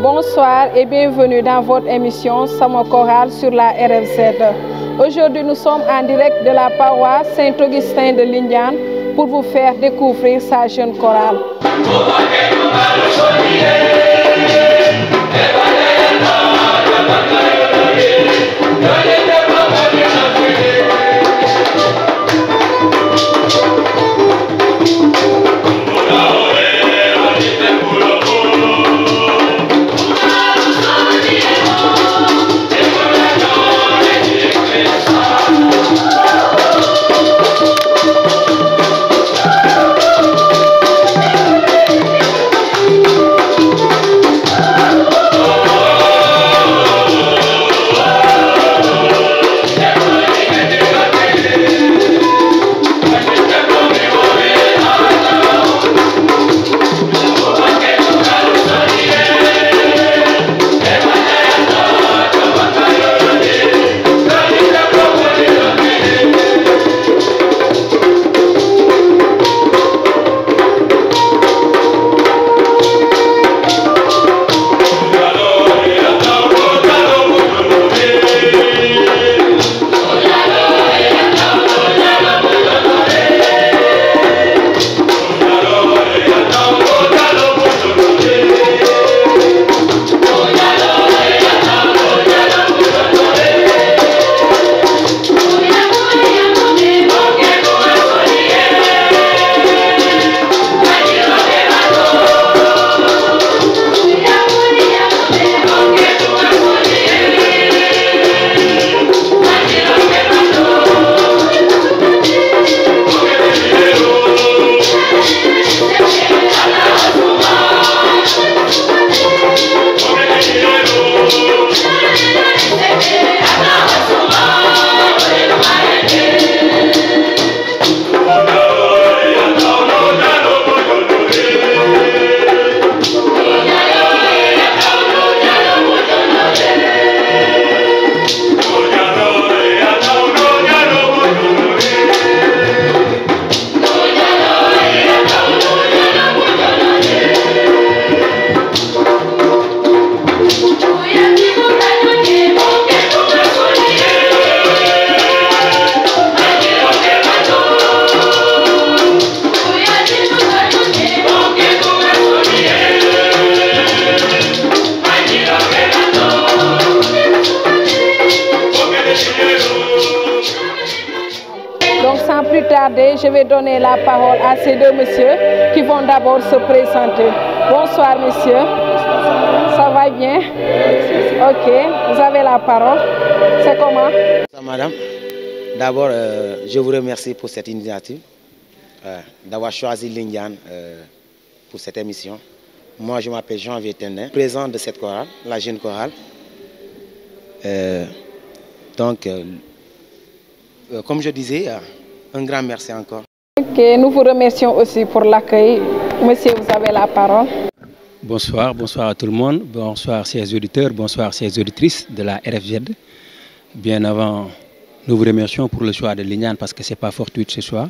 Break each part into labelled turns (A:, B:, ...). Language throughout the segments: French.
A: Bonsoir et bienvenue dans votre émission Sama Chorale sur la RFZ. Aujourd'hui, nous sommes en direct de la paroisse Saint-Augustin de Lindiane pour vous faire découvrir sa jeune chorale. Je vais donner la parole à ces deux messieurs qui vont d'abord se présenter. Bonsoir messieurs. Ça va bien? bien? Ok, vous avez la parole. C'est comment?
B: Madame, d'abord, je vous remercie pour cette initiative, d'avoir choisi Lindiane pour cette émission. Moi, je m'appelle Jean-Vier Tenin, président de cette chorale, la jeune chorale. Comme je disais, un grand merci encore.
A: Ok, nous vous remercions aussi pour l'accueil. Monsieur, vous avez la parole.
C: Bonsoir, bonsoir à tout le monde. Bonsoir, chers auditeurs, bonsoir, chers auditrices de la RFZ. Bien avant, nous vous remercions pour le choix de Lindiane parce que ce n'est pas fortuit ce choix.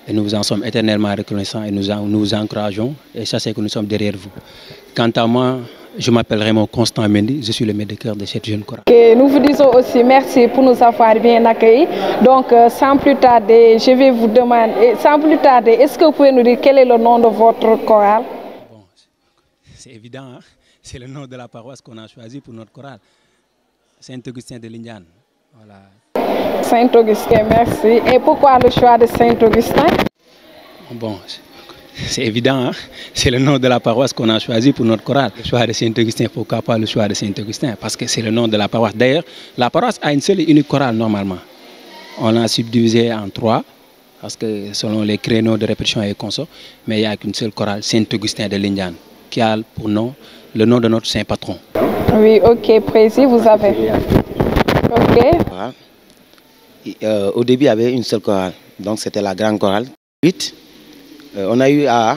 C: Et nous vous en sommes éternellement reconnaissants et nous vous encourageons. Et sachez que nous sommes derrière vous. Quant à moi, je m'appelle Raymond Constant Mendy, je suis le maître de chœur de cette jeune chorale.
A: Okay, nous vous disons aussi merci pour nous avoir bien accueillis. Donc, sans plus tarder, je vais vous demander, est-ce que vous pouvez nous dire quel est le nom de votre chorale?
C: Bon, c'est évident, hein? C'est le nom de la paroisse qu'on a choisi pour notre chorale. Saint-Augustin de Lindiane. Voilà.
A: Saint-Augustin, merci. Et pourquoi le choix de Saint-Augustin?
C: Bon, c'est évident, hein? C'est le nom de la paroisse qu'on a choisi pour notre chorale. Le choix de Saint-Augustin, pourquoi pas le choix de Saint-Augustin? Parce que c'est le nom de la paroisse. D'ailleurs, la paroisse a une seule et unique chorale normalement. On l'a subdivisé en 3, parce que selon les créneaux de répétition et consorts, mais il n'y a qu'une seule chorale, Saint-Augustin de Lindiane, qui a pour nom le nom de notre saint patron.
A: Oui, ok, précis, vous avez. Ok.
B: Voilà. Au début, il y avait une seule chorale, donc c'était la grande chorale. Ensuite, on a eu à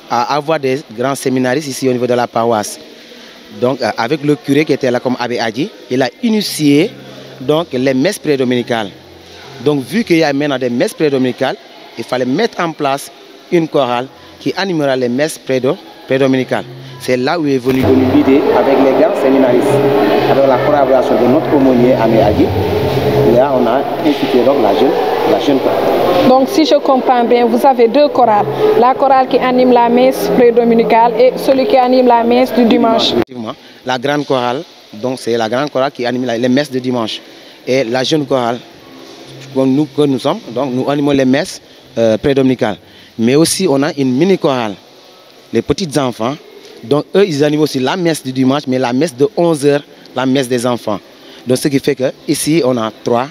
B: avoir des grands séminaristes ici au niveau de la paroisse. Donc, avec le curé qui était là comme Abbé Adi, il a initié donc, les messes prédominicales. Donc, vu qu'il y a maintenant des messes prédominicales, il fallait mettre en place une chorale qui animera les messes prédominicales. C'est là où est venue l'idée avec les grands séminaristes, avec la collaboration de notre aumônier Abbé Adi. Là, on a institué donc la jeune chorale.
A: Donc, si je comprends bien, vous avez deux chorales. La chorale qui anime la messe prédominicale et celui qui anime la messe du dimanche.
B: Effectivement. La grande chorale, donc c'est la grande chorale qui anime les messes de dimanche. Et la jeune chorale, comme nous sommes, donc nous animons les messes prédominicales. Mais aussi, on a une mini-chorale, les petits enfants. Donc, eux, ils animent aussi la messe du dimanche, mais la messe de 11 h, la messe des enfants. Donc, ce qui fait qu'ici, on a trois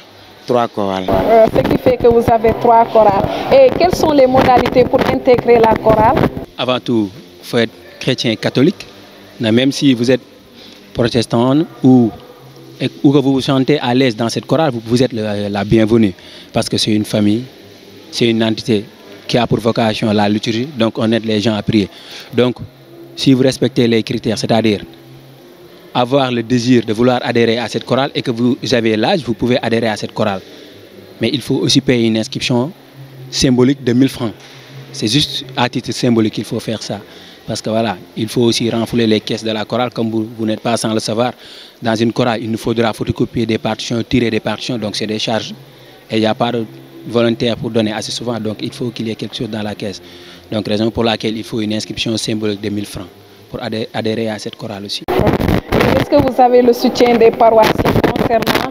B: chorales.
A: Ce qui fait que vous avez 3 chorales. Et quelles sont les modalités pour intégrer la chorale?
C: Avant tout, il faut être chrétien catholique. Même si vous êtes protestant ou que vous vous sentez à l'aise dans cette chorale, vous êtes la bienvenue. Parce que c'est une famille, c'est une entité qui a pour vocation la liturgie. Donc, on aide les gens à prier. Donc, si vous respectez les critères, c'est-à-dire avoir le désir de vouloir adhérer à cette chorale et que vous avez l'âge, vous pouvez adhérer à cette chorale. Mais il faut aussi payer une inscription symbolique de 1000 francs. C'est juste à titre symbolique qu'il faut faire ça. Parce que voilà, il faut aussi renflouer les caisses de la chorale, comme vous n'êtes pas sans le savoir. Dans une chorale, il nous faudra photocopier des partitions, tirer des partitions, donc c'est des charges. Et il n'y a pas de volontaire pour donner assez souvent, donc il faut qu'il y ait quelque chose dans la caisse. Donc raison pour laquelle il faut une inscription symbolique de 1000 francs pour adhérer à cette chorale aussi.
A: Est-ce que vous avez le soutien des paroissiens concernant,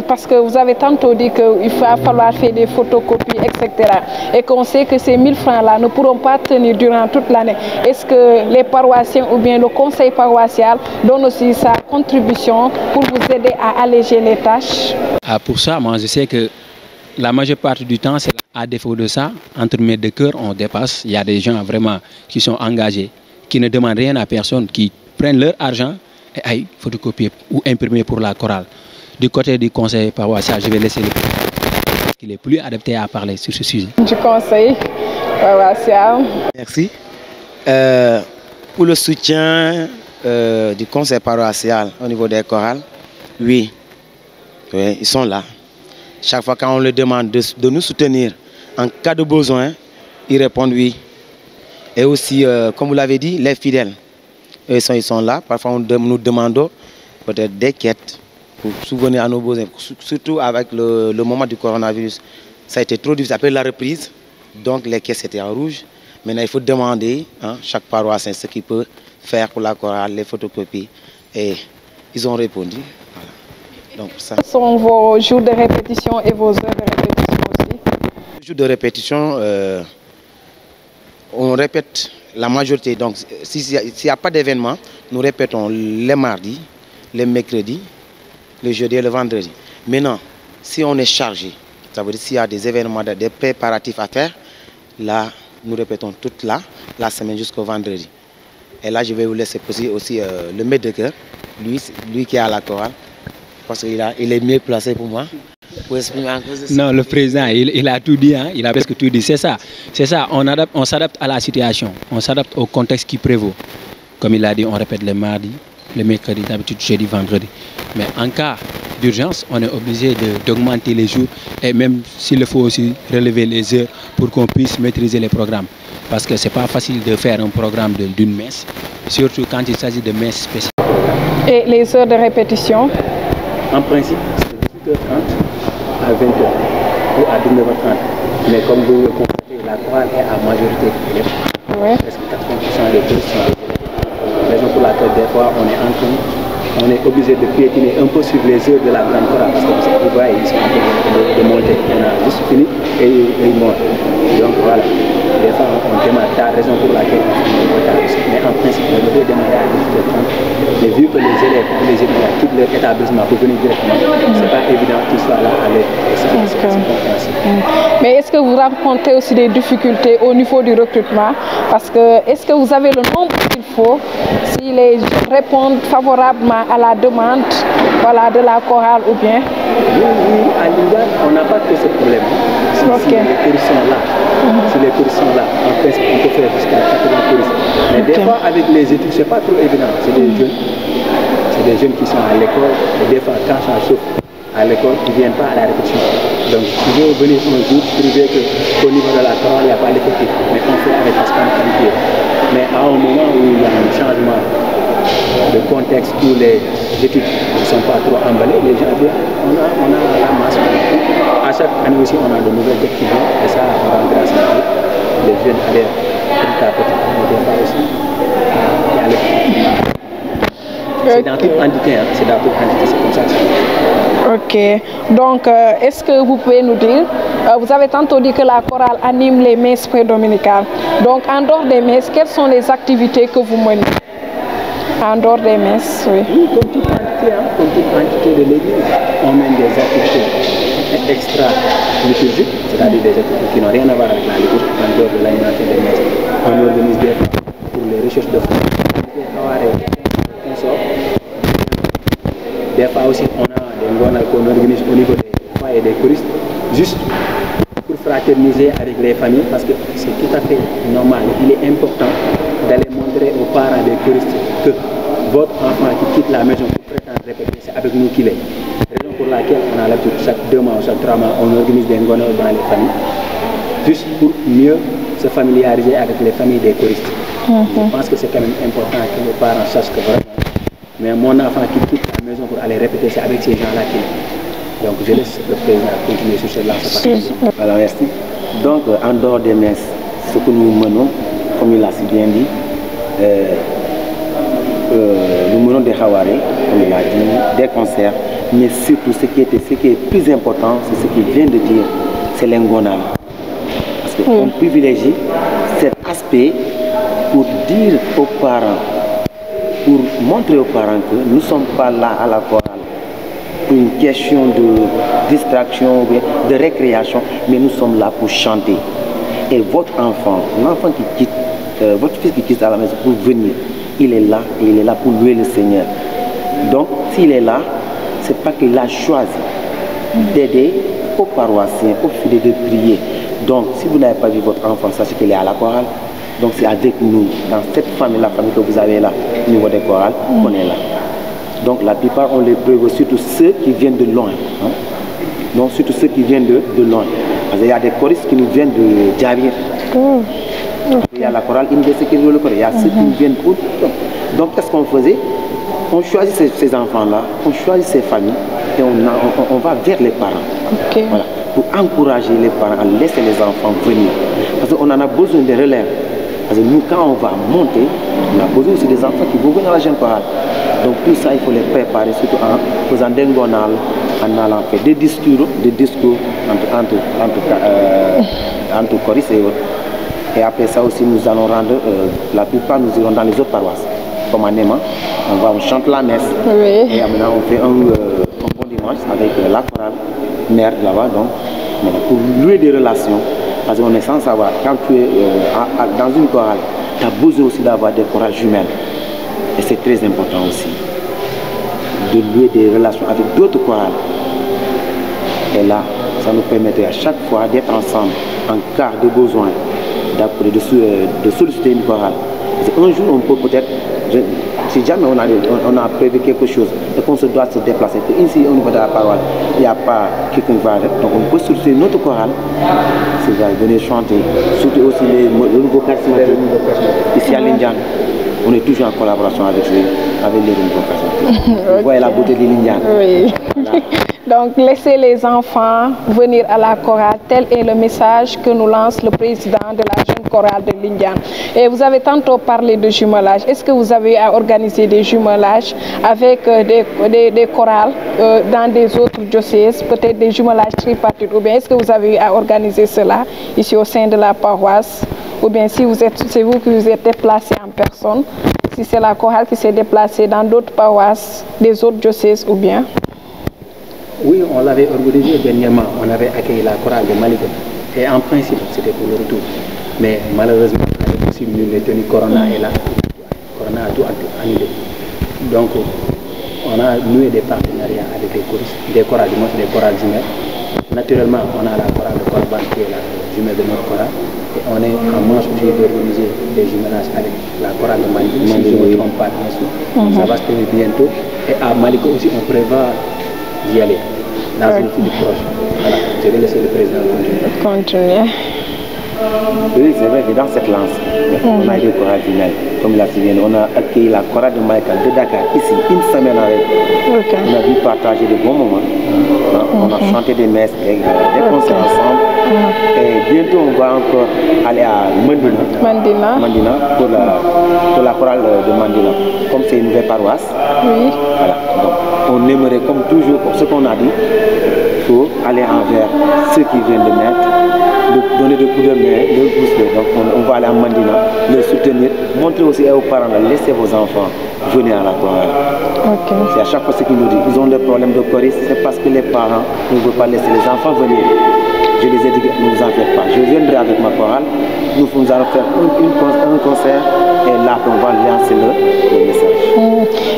A: parce que vous avez tantôt dit qu'il va falloir faire des photocopies, etc. Et qu'on sait que ces 1000 francs-là ne pourront pas tenir durant toute l'année. Est-ce que les paroissiens ou bien le conseil paroissial donne aussi sa contribution pour vous aider à alléger les tâches?
C: Pour ça, moi je sais que la majeure partie du temps, c'est à défaut de ça, entre maîtres de chœur, on dépasse. Il y a des gens vraiment qui sont engagés, qui ne demandent rien à personne, qui prennent leur argent et aillent photocopier ou imprimer pour la chorale. Du côté du conseil paroissial, je vais laisser le président qui est plus adapté à parler sur ce sujet.
A: Du conseil paroissial.
B: Merci. Pour le soutien du conseil paroissial au niveau des chorales, oui, ils sont là. Chaque fois qu'on leur demande de nous soutenir en cas de besoin, ils répondent oui. Et aussi, comme vous l'avez dit, les fidèles, ils sont là. Parfois, nous demandons peut-être des quêtes pour subvenir à nos besoins, surtout avec le moment du coronavirus. Ça a été trop difficile. Après la reprise, donc les caisses étaient en rouge. Maintenant, il faut demander chaque paroissien ce qu'il peut faire pour la chorale, les photocopies. Et ils ont répondu. Voilà. Donc, ça.
A: Quels sont vos jours de répétition et vos heures de répétition aussi?
B: Les jours de répétition, on répète la majorité, donc s'il n'y a pas d'événement, nous répétons les mardis, les mercredis, le jeudi et le vendredi. Maintenant, si on est chargé, ça veut dire s'il y a des événements, des préparatifs à faire, là, nous répétons toute la semaine jusqu'au vendredi. Et là, je vais vous laisser aussi le maître de chœur, lui qui est à la chorale, parce qu'il est mieux placé pour moi. Pour exprimer en cause de ça.
C: Non, le président, il a tout dit, hein? Il a presque tout dit. C'est ça, on s'adapte à la situation, on s'adapte au contexte qui prévaut. Comme il a dit, on répète les mardis, les mercredis, d'habitude jeudi, vendredi. Mais en cas d'urgence, on est obligé d'augmenter les jours et même s'il faut aussi relever les heures pour qu'on puisse maîtriser les programmes. Parce que ce n'est pas facile de faire un programme d'une messe, surtout quand il s'agit de messes spéciales.
A: Et les heures de répétition?
C: En principe, c'est de 18h30 à 20h ou à 19h30. Mais comme vous le constatez, la chorale est à majorité élève.
A: Oui.
C: Presque 80% des touristes sont des élèves. Raison pour laquelle des fois on est obligé de piétiner un peu sur les heures de la grande chorale parce que vous voyez, ils sont en train de monter. On a juste fini et ils montent. Donc voilà, des fois on démarre tard, raison pour laquelle on finit tard. Mais en principe, on devrait démarrer à 18h30. Mais vu que les élèves ou les étudiants quittent leur établissement pour venir directement, c'est pas évident qu'ils soient là à l'heure.
A: Mais est-ce que vous rencontrez aussi des difficultés au niveau du recrutement? Parce que est-ce que vous avez le nombre qu'il faut si les gens répondent favorablement à la demande, voilà, de la chorale ou bien?
C: Oui, à Lindiane, on n'a pas que ce problème. Si les touristes sont là, en principe, on peut faire jusqu'à 80 touristes. Mais des fois, avec les études, c'est pas trop évident. C'est des jeunes qui sont à l'école, et des fois, quand ça chauffe à l'école, ils ne viennent pas à la répétition. Donc, ils vont venir un jour trouver qu'au niveau de la chorale, il n'y a pas l'effectif. Mais on fait avec la qualité. Mais à un moment où il y a un changement de contexte où les études ne sont pas trop emballées, les gens disent on a la masse. À chaque année aussi, on a de nouvelles têtes qui viennent et ça, on rend grâce à Dieu. Les jeunes allaient petit à petit, mais des fois aussi, il y a le... C'est dans toute entité, hein. C'est dans toute entité, c'est comme ça que ça marche.
A: Ok, donc est-ce que vous pouvez nous dire, vous avez tantôt dit que la chorale anime les messes prédominicales. Donc en dehors des messes, quelles sont les activités que vous menez? En dehors des messes, oui.
C: Oui, comme toute entité, hein, comme toute entité de l'église, on mène des activités extra-liturgiques, c'est-à-dire des activités qui n'ont rien à voir avec la liturgie, en dehors de l'animation des messes. On organise des fois pour les recherches de fonds, des fois aussi on a des ngonal qu'on organise au niveau des foyers des choristes, juste pour fraterniser avec les familles, parce que c'est tout à fait normal. Il est important d'aller montrer aux parents des choristes que votre enfant qui quitte la maison pour prétendre répéter, c'est avec nous qu'il est. Raison pour laquelle on a l'habitude, chaque 2 mois ou chaque 3 mois, on organise des ngonal dans les familles, juste pour mieux se familiariser avec les familles des choristes. Je pense que c'est quand même important que les parents sachent que vraiment, mais mon enfant qui quitte la maison pour aller répéter, c'est avec ces gens-là qu'il est. Donc je laisse le président continuer sur cette lancée.
B: Alors merci. Donc en dehors des messes, ce que nous menons, comme il a si bien dit, nous menons des hawarés, comme il a dit, des concerts, mais surtout ce qui est plus important, c'est ce qu'il vient de dire, c'est l'ingonal. Parce qu'on privilégie cet aspect pour dire aux parents, pour montrer aux parents que nous ne sommes pas là à la chorale pour une question de distraction, de récréation, mais nous sommes là pour chanter. Et votre enfant, l'enfant qui quitte, votre fils qui quitte à la maison pour venir, il est là et il est là pour louer le Seigneur. Donc, s'il est là, c'est pas qu'il a choisi d'aider aux paroissiens, aux fidèles de prier. Donc, si vous n'avez pas vu votre enfant, sachez qu'il est à la chorale. Donc, c'est avec nous, dans cette famille, la famille que vous avez là, au niveau des chorales, qu'on est là. Donc, la plupart, on les prévoit, surtout ceux qui viennent de loin. Hein. Donc, surtout ceux qui viennent de loin. Parce qu'il y a des choristes qui nous viennent de Djabir. Il y a la chorale université qui joue le chorale. Il y a ceux qui nous viennent pour. Donc, qu'est-ce qu'on faisait? On choisit ces enfants-là, on choisit ces familles et on va vers les parents. Voilà, pour encourager les parents à laisser les enfants venir. Parce qu'on en a besoin de relève. Parce que nous, quand on va monter, on a besoin aussi des enfants qui vont venir à la jeune chorale. Donc tout ça, il faut les préparer, surtout en faisant des ngonal, en allant faire des discours entre choristes et autres. Et après ça aussi, nous allons rendre, la plupart nous irons dans les autres paroisses. Comme à Néma, on chante la messe.
A: Oui.
B: Et maintenant, on fait un bon dimanche avec la chorale mère là-bas. Donc, pour louer des relations, parce qu'on est sans savoir, quand tu es dans une chorale, tu as besoin aussi d'avoir des chorales jumelles. Et c'est très important aussi de louer des relations avec d'autres chorales. Et là, ça nous permettait à chaque fois d'être ensemble en cas de besoin, de solliciter une chorale. Un jour, on peut peut-être, si jamais on a prévu quelque chose et qu'on se doit se déplacer, ici au niveau de la parole, il n'y a pas quelqu'un qui va arrêter, donc on peut solliciter notre chorale, si vous allez venir chanter, surtout aussi le nouveau charismatique, ici à l'Indian. On est toujours en collaboration avec les nouveaux charismatiques. Vous voyez la beauté de l'Indian.
A: Oui. Voilà. Donc, laissez les enfants venir à la chorale. Tel est le message que nous lance le président de la jeune chorale de l'Indian. Et vous avez tantôt parlé de jumelage. Est-ce que vous avez organisé des jumelages avec des chorales dans des autres diocèses, peut-être des jumelages tripartites, ou bien est-ce que vous avez organisé cela ici au sein de la paroisse, ou bien si c'est vous qui vous êtes déplacé en personne, si c'est la chorale qui s'est déplacée dans d'autres paroisses, des autres diocèses ou bien?
C: Oui, on l'avait organisé dernièrement. On avait accueilli la chorale de Malika. Et en principe, c'était pour le retour. Mais malheureusement, avec aussi les tenues Corona est là. Corona a tout annulé. Donc, on a noué des partenariats avec des choristes, des chorales jumelles. Naturellement, on a la chorale de Corban qui est la jumelle de notre chorale. Et on est en marche aussi d'organiser des jumelages avec la chorale de Malika. Si je ne me trompe pas, bien sûr. Ça va se tenir bientôt. Et à Malika aussi, on prévoit d'y aller dans une future proche. Voilà, je vais laisser le président
A: continuer.
B: Oui, c'est vrai que dans cette lance, on a eu des chorales jumelles. Comme il a dit, on a accueilli la chorale de Malika de Dakar ici, une semaine avec. On a pu partager de bons moments. On a chanté des messes, des concerts ensemble. Et bientôt, on va encore aller à Mandina pour la chorale de Mandina. Comme c'est une nouvelle paroisse, voilà. Donc, on aimerait, comme toujours, ce qu'on a dit, il faut aller envers ceux qui viennent de naître, de donner des coups de main, de pousser. Donc on va aller à Mandina, les soutenir, montrer aussi aux parents, laissez vos enfants venir à la chorale. C'est à chaque fois ce qu'ils nous disent. Ils ont des problèmes de choristes, c'est parce que les parents ne veulent pas laisser les enfants venir. Je les ai dit, ne vous en faites pas. Je viendrai avec ma chorale, nous allons faire un concert et là on va lancer le message.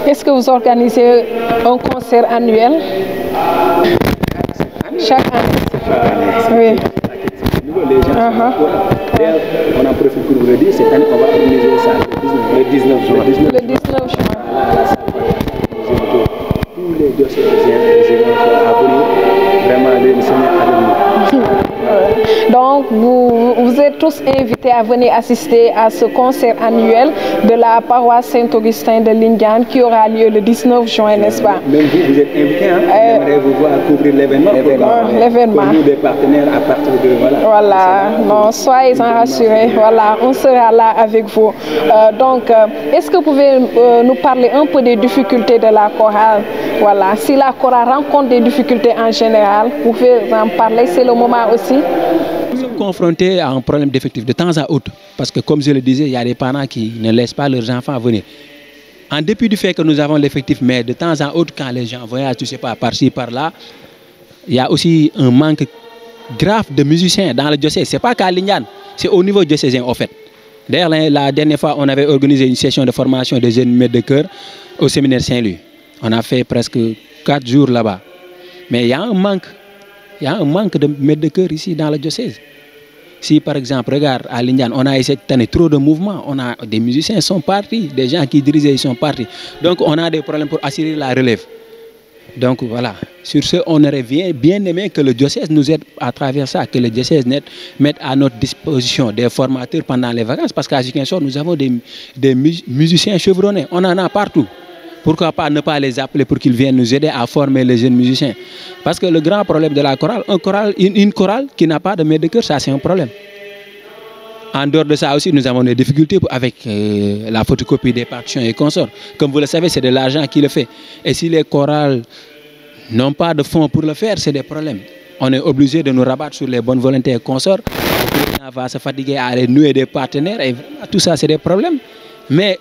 A: Est-ce que vous organisez un concert annuel? Chaque année. Oui.
C: Les gens on en profite pour vous le dire, cette année on va organiser ça le 19 juin.
A: Le 19 juin.
C: Tous les diocèses à venir, vraiment le Seigneur avec nous.
A: Donc, vous êtes tous invités à venir assister à ce concert annuel de la paroisse Saint-Augustin de Lindiane qui aura lieu le 19 juin, n'est-ce pas?
C: Même vous êtes invités, hein? J'aimerais vous voir couvrir l'événement.
A: L'événement.
C: Nous, des partenaires à partir de...
A: Voilà, non, soyez-en rassurés. Voilà, on sera là avec vous. Donc, est-ce que vous pouvez nous parler un peu des difficultés de la chorale? Voilà, si la chorale rencontre des difficultés en général, vous pouvez en parler, c'est le moment aussi.
C: Nous sommes confrontés à un problème d'effectif de temps à autre. Parce que comme je le disais, il y a des parents qui ne laissent pas leurs enfants venir. En dépit du fait que nous avons l'effectif, mais de temps à autre, quand les gens voyagent, tu sais pas, par-ci, par-là, il y a aussi un manque grave de musiciens dans le diocèse. Ce n'est pas qu'à Lindiane, c'est au niveau diocésain en fait. D'ailleurs, la dernière fois, on avait organisé une session de formation des jeunes maîtres de chœur au séminaire Saint-Louis. On a fait presque 4 jours là-bas. Mais il y a un manque. Il y a un manque de maîtres de chœur ici dans le diocèse. Si par exemple, regarde à Lindiane, on a cette année trop de mouvements, on a des musiciens sont partis, des gens qui dirigeaient sont partis. Donc on a des problèmes pour assurer la relève. Donc voilà, sur ce, on aurait bien aimé que le diocèse nous aide à travers ça, que le diocèse mette à notre disposition des formateurs pendant les vacances, parce qu'à Ziguinchor, nous avons des musiciens chevronnés, on en a partout. Pourquoi pas ne pas les appeler pour qu'ils viennent nous aider à former les jeunes musiciens? Parce que le grand problème de la chorale, une chorale qui n'a pas de maître de chœur, ça c'est un problème. En dehors de ça aussi, nous avons des difficultés avec la photocopie des partitions et consorts. Comme vous le savez, c'est de l'argent qui le fait. Et si les chorales n'ont pas de fonds pour le faire, c'est des problèmes. On est obligé de nous rabattre sur les bonnes volontés et consorts. va se fatiguer à aller nouer des partenaires et vraiment, tout ça c'est des problèmes. Mais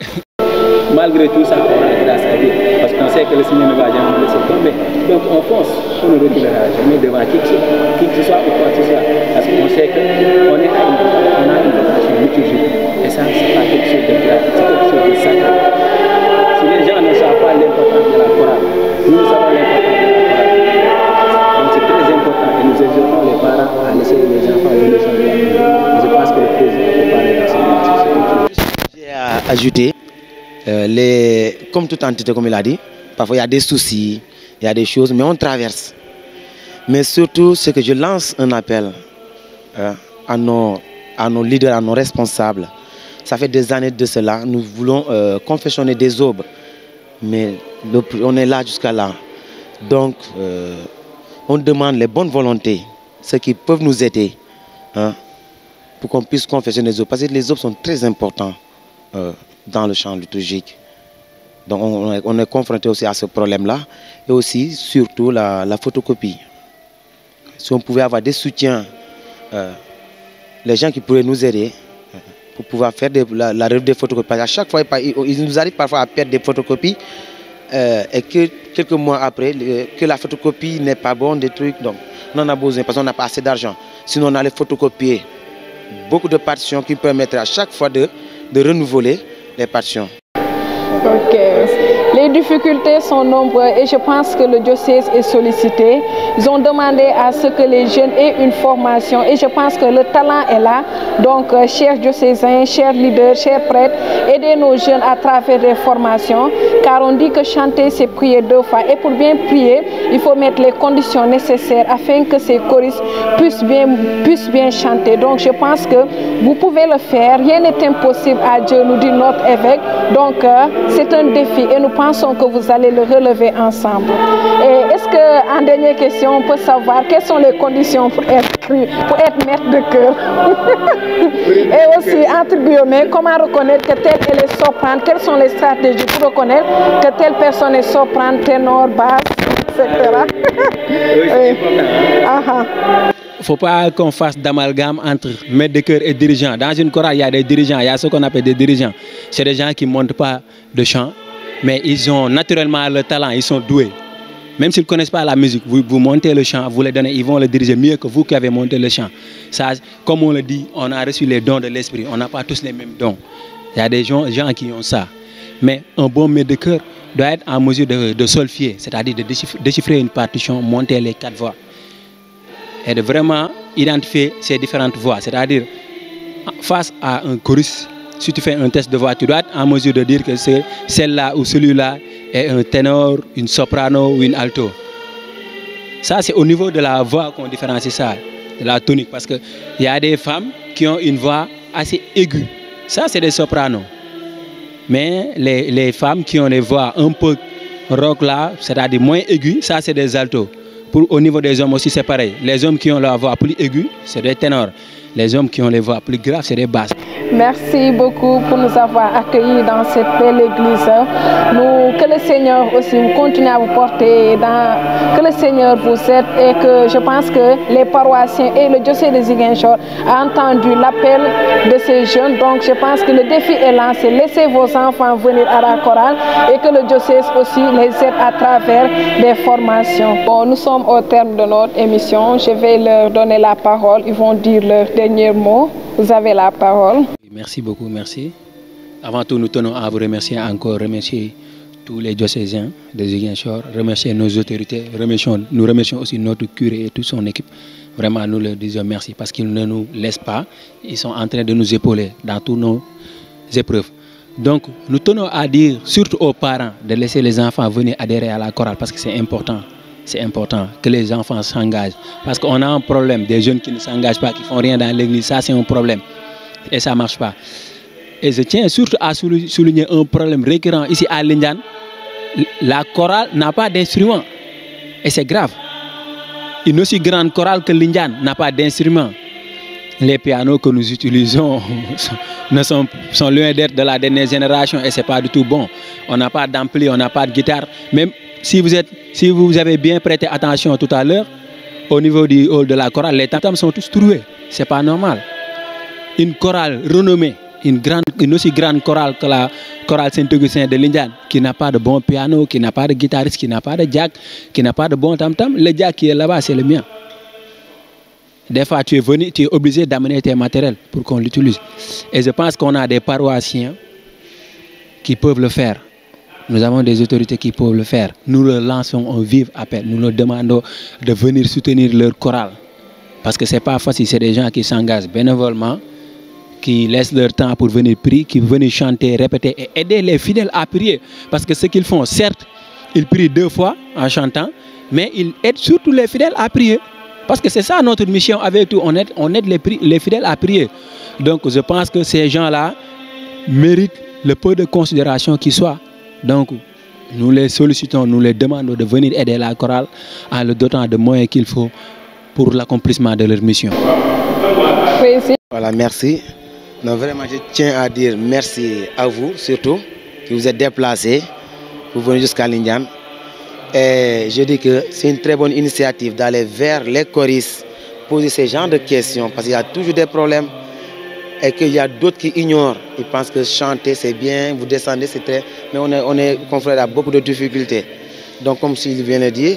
C: malgré tout ça, on a grâce à Dieu parce qu'on sait que le Seigneur ne va jamais nous laisser tomber. Donc on fonce, on ne reculera jamais devant qui que ce soit ou quoi que ce soit. Parce qu'on sait qu'on est on a une vocation liturgique. Et ça, c'est pas quelque chose de grave, c'est quelque chose de sacré. Si les gens ne savent pas l'importance de la chorale, nous savons l'importance de la chorale. Donc c'est très important et nous exhortons les parents à laisser les enfants venir chanter la musique. Je pense que le président peut parler dans ce sens.
B: J'ai ajouté, comme toute entité, comme il a dit, parfois il y a des soucis, il y a des choses, mais on traverse. Mais surtout, c'est que je lance un appel à nos leaders, à nos responsables. Ça fait des années de cela, nous voulons confectionner des aubes, mais on est là jusqu'à là. Donc, on demande les bonnes volontés, ceux qui peuvent nous aider, pour qu'on puisse confectionner des aubes. Parce que les aubes sont très importants dans le chant liturgique. Donc, on est confronté aussi à ce problème-là, et aussi, surtout, la photocopie. Si on pouvait avoir des soutiens, les gens qui pourraient nous aider, pour pouvoir faire la revue des photocopies. Parce qu'à chaque fois, il nous arrive parfois à perdre des photocopies et que quelques mois après, que la photocopie n'est pas bonne, des trucs. Donc, on en a besoin parce qu'on n'a pas assez d'argent. Sinon, on allait photocopier beaucoup de partitions qui permettraient à chaque fois de renouveler les partitions.
A: Ok. Les difficultés sont nombreuses et je pense que le diocèse est sollicité. Ils ont demandé à ce que les jeunes aient une formation et je pense que le talent est là. Donc, chers diocésains, chers leaders, chers prêtres, aidez nos jeunes à travers des formations car on dit que chanter c'est prier 2 fois et pour bien prier, il faut mettre les conditions nécessaires afin que ces choristes puissent bien chanter. Donc, je pense que vous pouvez le faire. Rien n'est impossible à Dieu, nous dit notre évêque. Donc, c'est un défi et nous pensons que vous allez le relever ensemble. Et est-ce que, en dernière question, on peut savoir quelles sont les conditions pour être maître de chœur? Et aussi, entre guillemets, comment reconnaître que telle elle est soprane? Quelles sont les stratégies pour reconnaître que telle personne est soprane, ténor, basse, etc.
C: Il ne faut pas qu'on fasse d'amalgame entre maître de chœur et dirigeant. Dans une chorale, il y a des dirigeants, il y a ce qu'on appelle des dirigeants. C'est des gens qui ne montent pas de chant, mais ils ont naturellement le talent, ils sont doués. Même s'ils ne connaissent pas la musique, vous montez le chant, vous les donnez, ils vont le diriger mieux que vous qui avez monté le chant. Ça, comme on le dit, on a reçu les dons de l'esprit, on n'a pas tous les mêmes dons. Il y a des gens qui ont ça. Mais un bon maître de chœur doit être en mesure de solfier, c'est-à-dire de déchiffrer une partition, monter les 4 voix. Et de vraiment identifier ces différentes voix. C'est-à-dire, face à un choriste, si tu fais un test de voix, tu dois être en mesure de dire que c'est celle-là ou celui-là est un ténor, une soprano ou une alto. Ça, c'est au niveau de la voix qu'on différencie ça, de la tonique. Parce qu'il y a des femmes qui ont une voix assez aiguë. Ça, c'est des sopranos. Mais les femmes qui ont des voix un peu rock là, c'est-à-dire moins aiguës, ça, c'est des altos. Au niveau des hommes aussi, c'est pareil. Les hommes qui ont la voix plus aiguë, c'est des ténors. Les hommes qui ont les voix plus graves, c'est des basses.
A: Merci beaucoup pour nous avoir accueillis dans cette belle église. Que le Seigneur aussi continue à vous porter, que le Seigneur vous aide et que je pense que les paroissiens et le diocèse de Ziguinchor a entendu l'appel de ces jeunes. Donc je pense que le défi est lancé. Laissez vos enfants venir à la chorale et que le diocèse aussi les aide à travers des formations. Bon, nous sommes au terme de notre émission. Je vais leur donner la parole. Ils vont dire leurs derniers mots. Vous avez la parole.
C: Merci beaucoup, merci. Avant tout, nous tenons à vous remercier encore, remercier tous les diocésains de Ziguinchor, remercier nos autorités, nous remercions aussi notre curé et toute son équipe. Vraiment, nous leur disons merci parce qu'ils ne nous laissent pas. Ils sont en train de nous épauler dans toutes nos épreuves. Donc, nous tenons à dire, surtout aux parents, de laisser les enfants venir adhérer à la chorale parce que c'est important. C'est important que les enfants s'engagent. Parce qu'on a un problème, des jeunes qui ne s'engagent pas, qui ne font rien dans l'église, ça c'est un problème. Et ça ne marche pas. Et je tiens surtout à souligner un problème récurrent ici à Lindiane. La chorale n'a pas d'instrument. Et c'est grave. Une aussi grande chorale que Lindiane n'a pas d'instrument. Les pianos que nous utilisons sont loin d'être de la dernière génération et ce n'est pas du tout bon. On n'a pas d'ampli, on n'a pas de guitare. Même si vous avez bien prêté attention tout à l'heure, au niveau du hall de la chorale, les tam-tams sont tous troués. Ce n'est pas normal. une chorale renommée, une aussi grande chorale que la chorale Saint-Augustin de Lindiane, qui n'a pas de bon piano, qui n'a pas de guitariste, qui n'a pas de jack, qui n'a pas de bon tam-tam. Le jack qui est là-bas, c'est le mien. Des fois, tu es venu, tu es obligé d'amener tes matériels pour qu'on l'utilise. Et je pense qu'on a des paroissiens qui peuvent le faire. Nous avons des autorités qui peuvent le faire. Nous leur lançons un vif appel. Nous leur demandons de venir soutenir leur chorale. Parce que ce n'est pas facile. C'est des gens qui s'engagent bénévolement, qui laissent leur temps pour venir prier, qui viennent chanter, répéter et aider les fidèles à prier. Parce que ce qu'ils font, certes, ils prient 2 fois en chantant, mais ils aident surtout les fidèles à prier. Parce que c'est ça notre mission avec tout. On aide les fidèles à prier. Donc je pense que ces gens-là méritent le peu de considération qui soit. Donc nous les sollicitons, nous les demandons de venir aider la chorale en leur dotant de moyens qu'il faut pour l'accomplissement de leur mission.
B: Voilà, merci. Non, vraiment, je tiens à dire merci à vous, surtout, qui vous êtes déplacés pour venir jusqu'à Lindiane. Et je dis que c'est une très bonne initiative d'aller vers les choristes, poser ce genre de questions, parce qu'il y a toujours des problèmes et qu'il y a d'autres qui ignorent. Ils pensent que chanter c'est bien, vous descendez c'est très... Mais on est confronté à beaucoup de difficultés. Donc comme s'il vient de dire,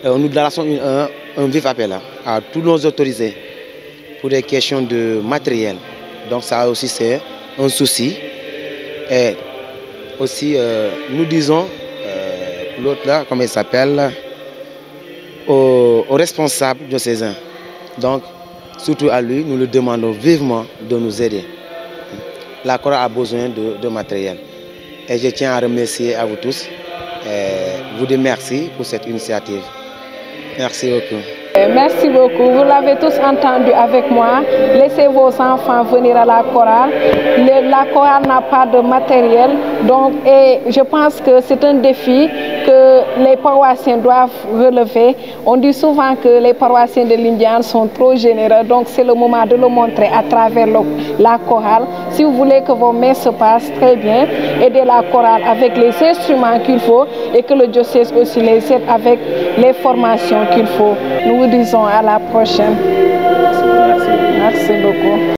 B: nous lançons un vif appel à tous nos autorisés pour des questions de matériel. Donc ça aussi c'est un souci. Et aussi nous disons, l'autre là, comment il s'appelle, aux responsables diocésains. Donc surtout à lui, nous le demandons vivement de nous aider. La chorale a besoin de matériel. Et je tiens à remercier à vous tous. Et vous dire merci pour cette initiative. Merci beaucoup.
A: Merci beaucoup. Vous l'avez tous entendu avec moi. Laissez vos enfants venir à la chorale. La chorale n'a pas de matériel. Donc, et je pense que c'est un défi que les paroissiens doivent relever. On dit souvent que les paroissiens de Lindiane sont trop généreux. Donc, c'est le moment de le montrer à travers la chorale. Si vous voulez que vos messes se passent très bien, aidez la chorale avec les instruments qu'il faut et que le diocèse aussi les aide avec les formations qu'il faut. Nous vous disons à la prochaine. Merci beaucoup.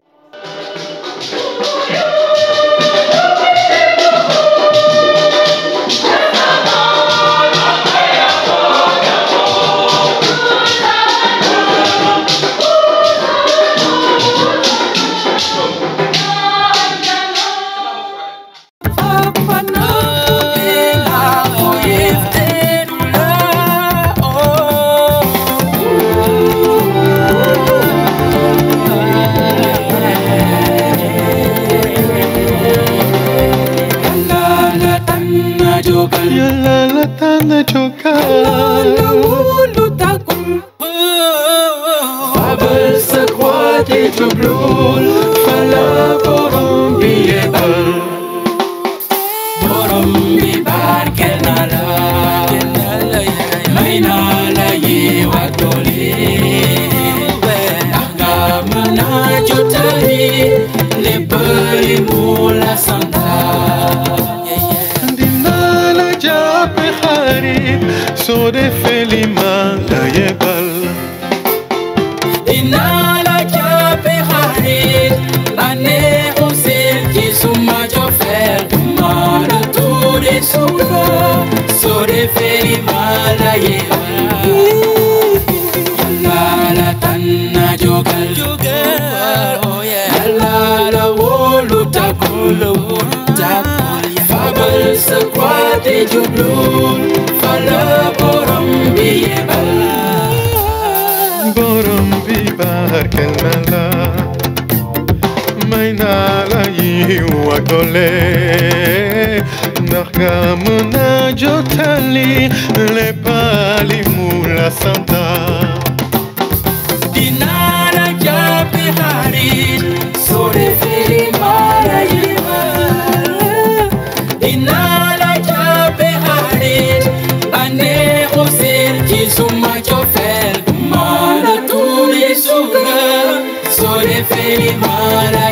D: Feli mala